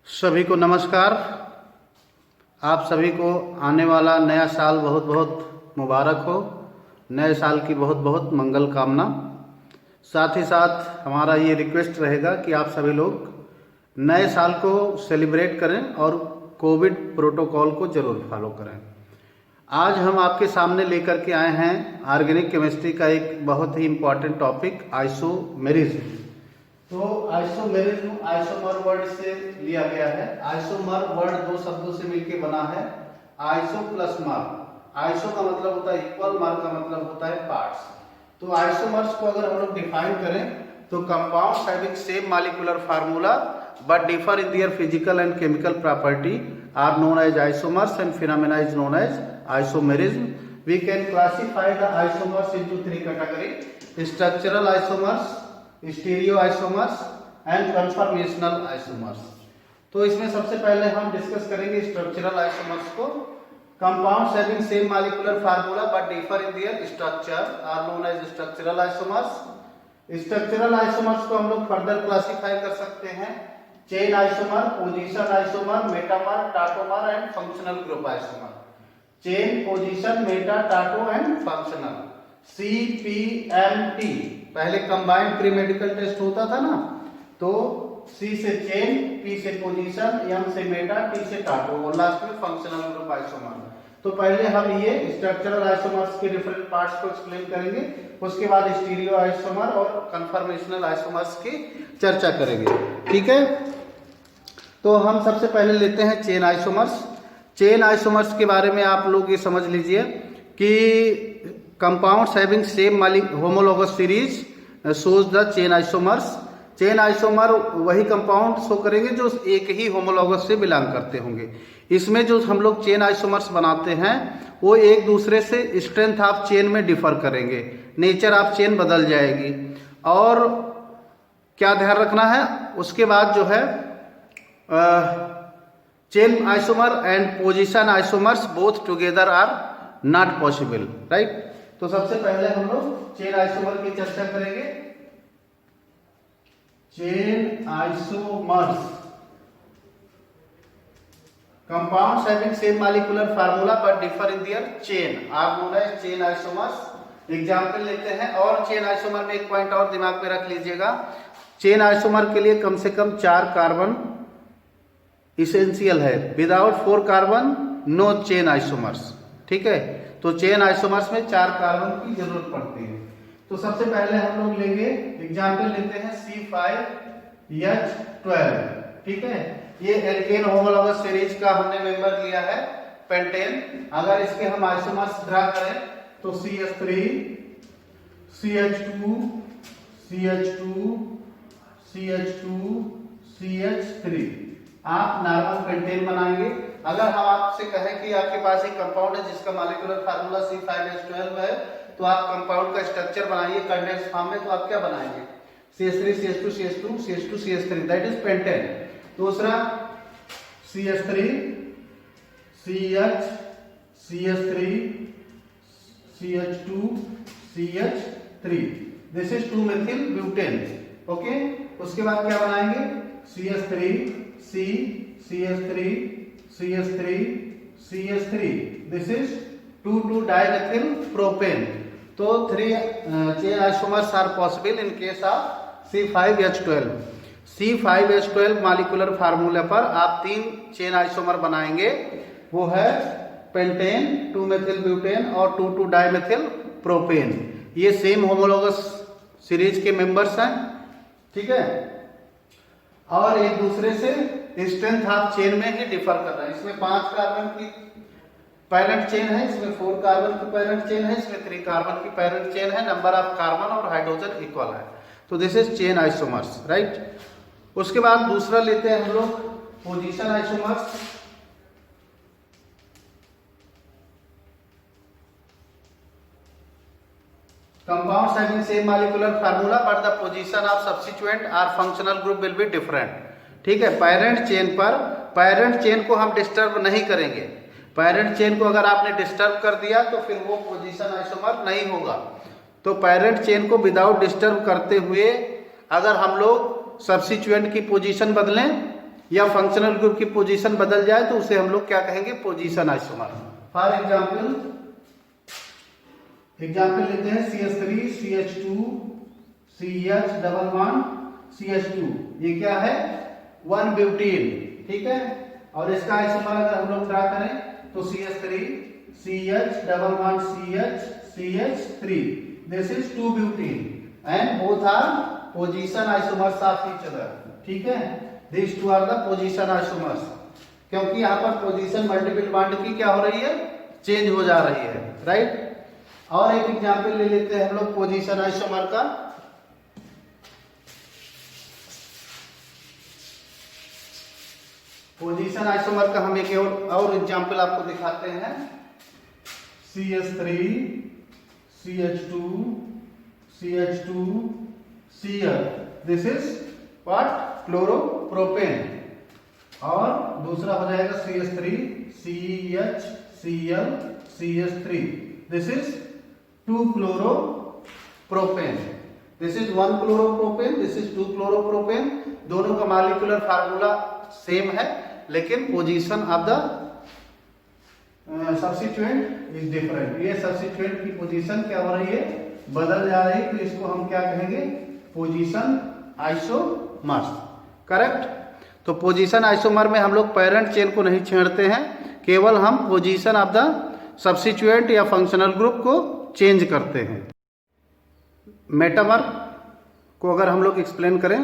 सभी को नमस्कार। आप सभी को आने वाला नया साल बहुत बहुत मुबारक हो। नए साल की बहुत बहुत मंगल कामना। साथ ही साथ हमारा ये रिक्वेस्ट रहेगा कि आप सभी लोग नए साल को सेलिब्रेट करें और कोविड प्रोटोकॉल को ज़रूर फॉलो करें। आज हम आपके सामने लेकर के आए हैं ऑर्गेनिक केमिस्ट्री का एक बहुत ही इम्पॉर्टेंट टॉपिक आइसोमेरिज्म। तो आइसोमेरिज्म आइसोमर वर्ड से लिया गया है। आइसोमर वर्ड दो शब्दों से मिलकर बना है, आइसो प्लस मर। आइसो का मतलब होता है इक्वल, मर का मतलब होता है पार्ट्स। तो आइसोमर्स को अगर हम लोग डिफाइन करें तो compounds having same molecular formula but differ in their physical and chemical property are known as isomers and phenomena is known as isomerism. We can classify the isomers into three categories: structural isomers, stereoisomers and conformational isomers. तो इसमें सबसे पहले हम discuss करेंगे structural isomers को। Compounds having same molecular formula but differ in their structure are known as structural isomers. Structural isomers को हम लोग फर्दर क्लासिफाई कर सकते हैं: chain isomer, position isomer, metamer, tautomer and functional group isomer. Chain, position, meta, tauto and functional. CPMT पहले combined pre medical test होता था ना, तो C से चेन, P से पोजीशन, M से मेटा, T से टाटो और लास्ट में फंक्शनल ग्रुप आइसोमर। तो पहले हम ये स्ट्रक्चरल आइसोमर्स के डिफरेंट पार्ट्स को एक्सप्लेन करेंगे, उसके बाद स्टीरियो आइसोमर और कन्फर्मेशनल आइसोमर्स की चर्चा करेंगे। ठीक है, तो हम सबसे पहले लेते हैं चेन आइसोमर्स। चेन आइसोमर्स के बारे में आप लोग ये समझ लीजिए कि compounds having same homologous series shows the chain isomers. Chain isomer वही कंपाउंड शो करेंगे जो एक ही होमोलोगस से बिलोंग करते होंगे। इसमें जो हम लोग चेन आइसोमर्स बनाते हैं वो एक दूसरे से स्ट्रेंथ ऑफ चेन में डिफर करेंगे, नेचर ऑफ चेन बदल जाएगी। और क्या ध्यान रखना है, उसके बाद जो है chain isomer and position isomers both together are not possible, right. तो सबसे पहले हम लोग चेन आइसोमर की चर्चा करेंगे। Chain isomers compounds having same molecular formula but differ in their chain are known as chain isomers. Example लेते हैं। और चेन आइसोमर में एक पॉइंट और दिमाग में रख लीजिएगा, चेन आइसोमर के लिए कम से कम 4 कार्बन इसेंशियल है। Without 4 carbon no chain isomers. ठीक है, तो चेन आइसोमर्स में 4 कार्बन की जरूरत पड़ती है। तो सबसे पहले हम लोग लेंगे, एग्जांपल लेते हैं C5H12। ठीक है, ये एल्केन होमोलोगस सीरीज का हमने मेंबर लिया है पेंटेन। अगर इसके हम आइसोमर्स ड्रा करें तो CH3 CH2 CH2 CH2 CH3 आप नॉर्मल पेंटेन बनाएंगे। अगर हम आपसे कहें कि आपके पास एक कंपाउंड है जिसका मॉलिक्यूलर फार्मूला C5H12 है, तो आप कंपाउंड का स्ट्रक्चर बनाइए कंडेंस फॉर्म में, तो आप क्या बनाएंगे? CH3 CH2 CH2 CH2 CH3, that is pentane. दूसरा CH3 CH CH3 CH2 CH3, this is 2-methyl butane। Okay, उसके बाद क्या बनाएंगे? CH3 C CH3 CH3 CH3, this is 2,2-dimethyl propane। तो 3 chain isomers are possible in case of C5H12। C5H12 molecular formula पर आप 3 chain isomer बनाएंगे, वो है पेंटेन, 2-methyl butane और 2,2-dimethyl propane। ये सेम होमोलोगस सीरीज के मेंबर्स हैं। ठीक है, और एक दूसरे से स्ट्रेंथ ऑफ चेन में ही डिफर कर रहे हैं। इसमें 5 कार्बन की पैरेंट चेन है, इसमें 4 कार्बन की पैरेंट चेन है, इसमें 3 कार्बन की पैरेंट चेन है, नंबर ऑफ कार्बन और हाइड्रोजन इक्वल है। तो this is chain isomers, right. उसके बाद दूसरा लेते हैं हम लोग position isomers. Compounds having same molecular formula but the position of substituent or functional group will be different। ठीक है, पैरेंट चेन पर पैरेंट चेन को हम डिस्टर्ब नहीं करेंगे। पैरेंट चेन को अगर आपने डिस्टर्ब कर दिया तो फिर वो पोजीशन आइसोमर नहीं होगा। तो पैरेंट चेन को विदाउट डिस्टर्ब करते हुए अगर हम लोग सब्स्टिट्यूएंट की पोजीशन बदलें या फंक्शनल ग्रुप की पोजीशन बदल जाए तो उसे हम लोग क्या कहेंगे, पोजीशन आइसोमर। फॉर एग्जाम्पल लेते हैं CH3 CH2 CH double bond CH2, ये क्या है 1 ब्यूटीन, ठीक है। और इसका आइसोमर अगर हम लोग ड्रा करें तो CH3 CH double bond CH CH3, this is 2 butene and both are position isomers of each other, ठीक है। This two are the position isomers, क्योंकि यहाँ पर पोजीशन मल्टीपल बॉन्ड की क्या हो रही है, चेंज हो जा रही है, राइट। और एक एग्जांपल ले लेते हैं हम लोग पोजीशन आइसोमर का। पोजीशन आइसोमर का हम एक और एग्जांपल आपको दिखाते हैं। CH3 CH2 CH2 Cl, this is what, chloropropane. और दूसरा हो जाएगा CH3 CH Cl CH3, this is 2 chloropropane, this is 1 chloropropane, this is 2 chloropropane. दोनों का मॉलिक्यूलर फार्मूला सेम है, लेकिन position of the substituent is different. ये सब्स्टिट्यूएंट की पोजीशन क्या हो रही है, बदल जा रही है, तो इसको हम क्या कहेंगे, पोजीशन आइसोमर्स, करेक्ट। तो पोजीशन आइसोमर में हम लोग पेरेंट चेन को नहीं छेड़ते हैं, केवल हम पोजीशन ऑफ द सब्स्टिट्यूएंट या फंक्शनल ग्रुप को चेंज करते हैं। मेटामर को अगर हम लोग एक्सप्लेन करें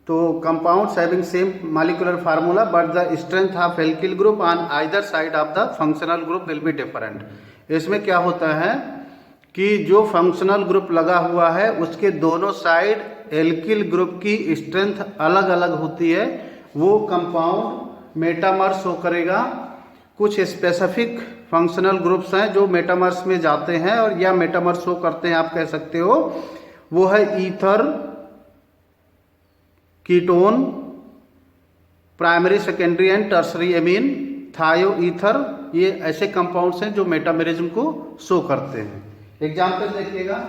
तो compounds having same molecular formula but the strength of alkyl group on either side of the functional group will be different. इसमें क्या होता है कि जो फंक्शनल ग्रुप लगा हुआ है उसके दोनों साइड एल्किल ग्रुप की स्ट्रेंथ अलग अलग होती है, वो कंपाउंड मेटामर शो करेगा। कुछ स्पेसिफिक फंक्शनल ग्रुप्स हैं जो मेटामर्स में जाते हैं और या मेटामर शो करते हैं, आप कह सकते हो, वो है ether, ketone, primary secondary and tertiary amine, थायो ईथर, ये ऐसे कंपाउंड्स हैं जो मेटामेरिज्म को शो करते हैं। एग्जाम्पल देखिएगा,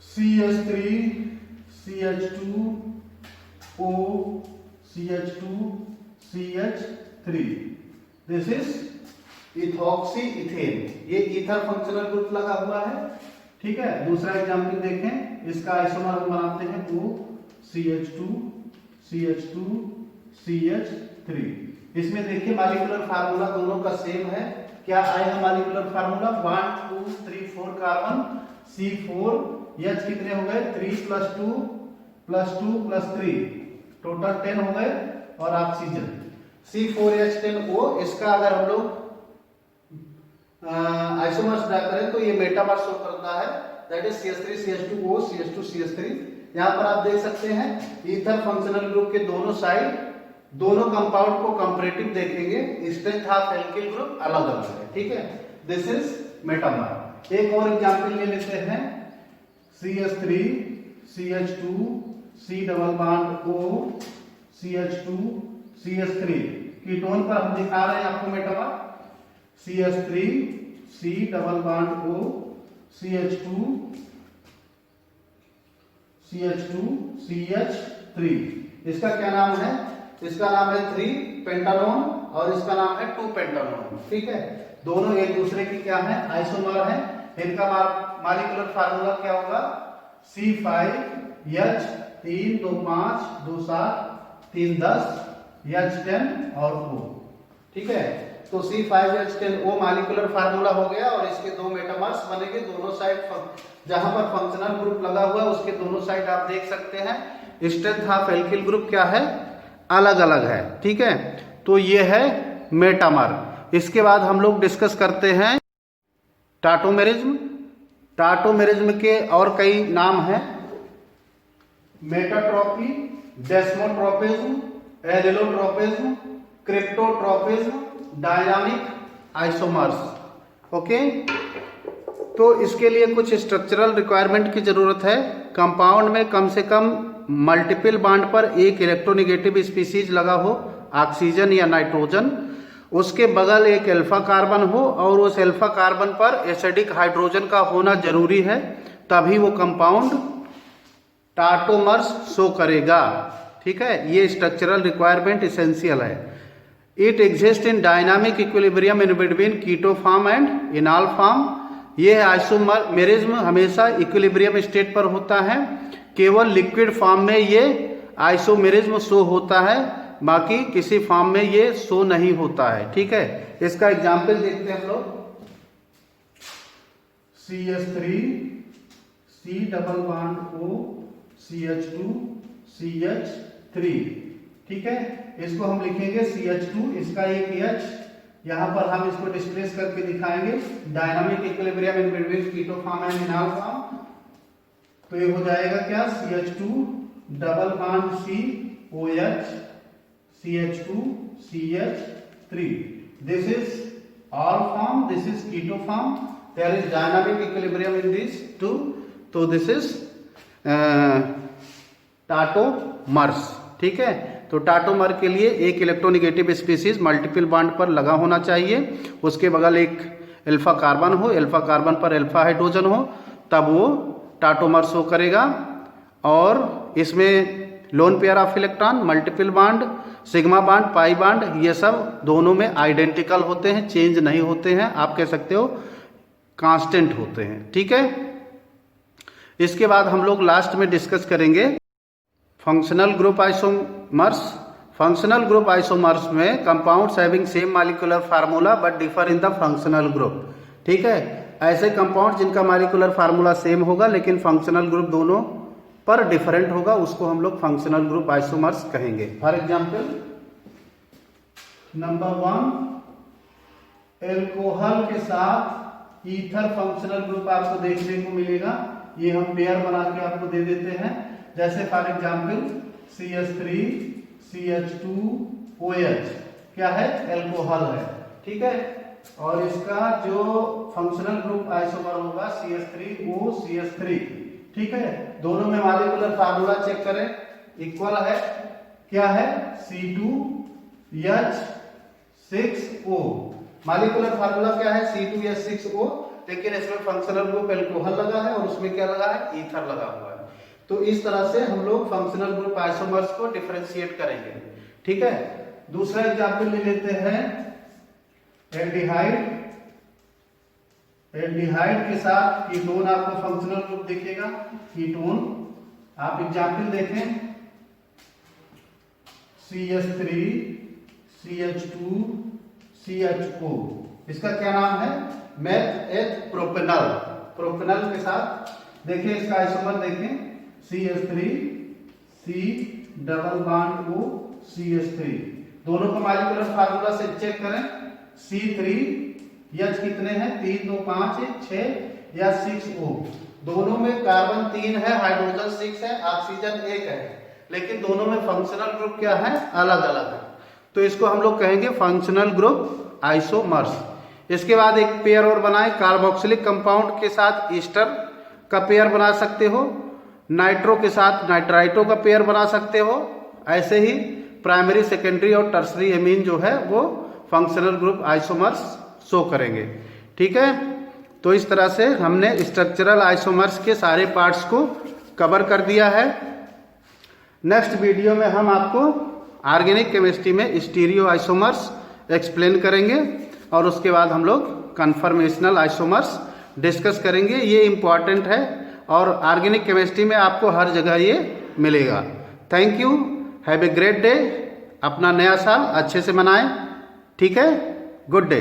CH3 CH2 O CH2 CH3, this is ethoxy ethane, ये ईथर फंक्शनल ग्रुप लगा हुआ है, ठीक है। दूसरा एग्जाम्पल देखें, इसका आइसोमर हम बनाते हैं O CH2 CH2 CH3। इसमें देखिए मॉलिक्यूलर फार्मूला दोनों का सेम है। क्या आएगा molecular formula, 1 2 3 4 carbon, C4, H कितने हो गए, 3 + 2 + 2 + 3, टोटल 10 हो गए, और ऑक्सीजन C4H10O। इसका अगर हम लोग आइसोमर्स ड्रा करें तो ये मेटामर शो करता है, that is CH3 CH2O CH2 CH3। यहाँ पर आप देख सकते हैं ईथर फंक्शनल ग्रुप के दोनों साइड, दोनों कंपाउंड को कंपैरेटिव देखेंगे, स्ट्रेंथ ऑफ एल्किल ग्रुप अलग अलग है, ठीक है। This is metamer. एक और एग्जांपल ले लेते हैं, CH3 CH2 C double bond O CH2 CH3। Ketone पर हम दिखा रहे हैं आपको metamer, CH3 C double bond O CH2 CH3। इसका क्या नाम है, इसका नाम है 3 पेंटानोन और इसका नाम है 2 पेंटानोन, ठीक है। दोनों एक दूसरे की क्या है, आइसोमर है। इनका मॉलिक्यूलर फार्मूला क्या होगा, C5H 3 2 5 2 7 3 10 H10 और O, ठीक है। तो C5H10O मॉलिक्यूलर फार्मूला हो गया और इसके दो मेटामर्स बनेंगे। दोनों साइड जहां पर फंक्शनल ग्रुप लगा हुआ है उसके दोनों साइड आप देख सकते हैं स्ट्रेंथ ऑफ एल्किल ग्रुप क्या है, अलग अलग है, ठीक है। तो ये है मेटामर। इसके बाद हम लोग डिस्कस करते हैं टाटोमेरिज्म। टाटोमेरिज्म के और कई नाम हैं, मेटाट्रॉपी, डेस्मोट्रोपिज्म, एलिलोट्रोपिज्म, क्रिप्टोट्रोपिज्म, डायनामिक आइसोमर्स। ओके, तो इसके लिए कुछ स्ट्रक्चरल रिक्वायरमेंट की जरूरत है। कंपाउंड में कम से कम मल्टीपल बॉन्ड पर एक इलेक्ट्रोनेगेटिव स्पीसीज लगा हो, ऑक्सीजन या नाइट्रोजन, उसके बगल एक अल्फा कार्बन हो और उस अल्फा कार्बन पर एसिडिक हाइड्रोजन का होना जरूरी है, तभी वो कंपाउंड टाटोमर्स शो करेगा। ठीक है, ये स्ट्रक्चरल रिक्वायरमेंट इसेंशियल है। It exist in dynamic equilibrium in between keto form and enol form. ये आइसोमेरिज्म हमेशा इक्विलिब्रियम स्टेट पर होता है, केवल लिक्विड फॉर्म में ये आइसोमेरिज्म शो होता है, बाकी किसी फॉर्म में ये शो नहीं होता है। ठीक है, इसका एग्जाम्पल देखते हैं हम लोग। CH3 C double bond O CH2 CH3। ठीक है, इसको हम लिखेंगे CH2, इसका एक H, यहां पर हम इसको डिस्प्लेस करके दिखाएंगे dynamic equilibrium in between keto form and enol form. तो ये हो जाएगा क्या, CH2 double bond COH CH2 CH3। This is all form, this is keto form, there is dynamic equilibrium in this two. तो this is tautomers. ठीक है, तो टाटोमर के लिए एक इलेक्ट्रोनेगेटिव स्पीसीज मल्टीपल बॉन्ड पर लगा होना चाहिए, उसके बगल एक अल्फा कार्बन हो, अल्फा कार्बन पर अल्फा हाइड्रोजन हो, तब वो टाटोमर शो करेगा। और इसमें lone pair of electron, multiple bond, sigma bond, pi bond, ये सब दोनों में आइडेंटिकल होते हैं, चेंज नहीं होते हैं, आप कह सकते हो कांस्टेंट होते हैं। ठीक है, इसके बाद हम लोग लास्ट में डिस्कस करेंगे functional group isomers. Functional group isomers में compounds having same molecular formula but differ in the functional group. ठीक है, ऐसे कंपाउंड जिनका मॉलिक्यूलर फार्मूला सेम होगा लेकिन फंक्शनल ग्रुप दोनों पर डिफरेंट होगा, उसको हम लोग फंक्शनल ग्रुप आइसोमर्स कहेंगे। फॉर एग्जांपल नंबर 1 एल्कोहल के साथ ईथर फंक्शनल ग्रुप आपको देखने को मिलेगा। ये हम पेयर बना के आपको दे देते हैं, जैसे फॉर एग्जांपल CH3 CH2OH क्या है, एल्कोहल है। ठीक है, और इसका जो फंक्शनल ग्रुप आइसोमर होगा CH3O CH3। ठीक है, दोनों में मॉलिक्यूलर फार्मूला चेक करें, इक्वल है, क्या है, C2H6O। मॉलिक्यूलर फार्मूला क्या है, C2H6O, लेकिन इसमें फंक्शनल ग्रुप एल्कोहल लगा है और उसमें क्या लगा है, ईथर लगा हुआ है। तो इस तरह से हम लोग फंक्शनल ग्रुप आइसोमर्स को डिफरेंशिएट करेंगे। ठीक है, दूसरा एग्जाम्पल ले लेते हैं एल्डिहाइड। एल्डिहाइड के साथ कीटोन आपको फंक्शनल ग्रुप दिखेगा, कीटोन। आप एग्जाम्पल देखें CH3 CH2 CHO, इसका क्या नाम है, मेथ एथ प्रोपेनल। प्रोपेनल के साथ देखिए इसका आइसोमर देखें CH3 C double bond O CH3, दोनों का मॉलिक्यूलर फार्मूला से चेक करें। C3H कितने हैं, 3 2 5 6 या 6O, दोनों में कार्बन 3 है, हाइड्रोजन 6 है, ऑक्सीजन 1 है, लेकिन दोनों में फंक्शनल ग्रुप क्या है, अलग अलग है। तो इसको हम लोग कहेंगे फंक्शनल ग्रुप आइसोमर्स। इसके बाद एक पेयर और बनाए, कार्बोक्सिलिक कंपाउंड के साथ ईस्टर का पेयर बना सकते हो, नाइट्रो के साथ नाइट्राइटो का पेयर बना सकते हो। ऐसे ही प्राइमरी, सेकेंडरी और टर्सरी एमीन जो है वो फंक्शनल ग्रुप आइसोमर्स शो करेंगे। ठीक है, तो इस तरह से हमने स्ट्रक्चरल आइसोमर्स के सारे पार्ट्स को कवर कर दिया है। नेक्स्ट वीडियो में हम आपको ऑर्गेनिक केमिस्ट्री में स्टीरियो आइसोमर्स एक्सप्लेन करेंगे और उसके बाद हम लोग कन्फर्मेशनल आइसोमर्स डिस्कस करेंगे। ये इम्पॉर्टेंट है और ऑर्गेनिक केमिस्ट्री में आपको हर जगह ये मिलेगा। Thank you, have a great day. अपना नया साल अच्छे से मनाएं। ठीक है, गुड डे।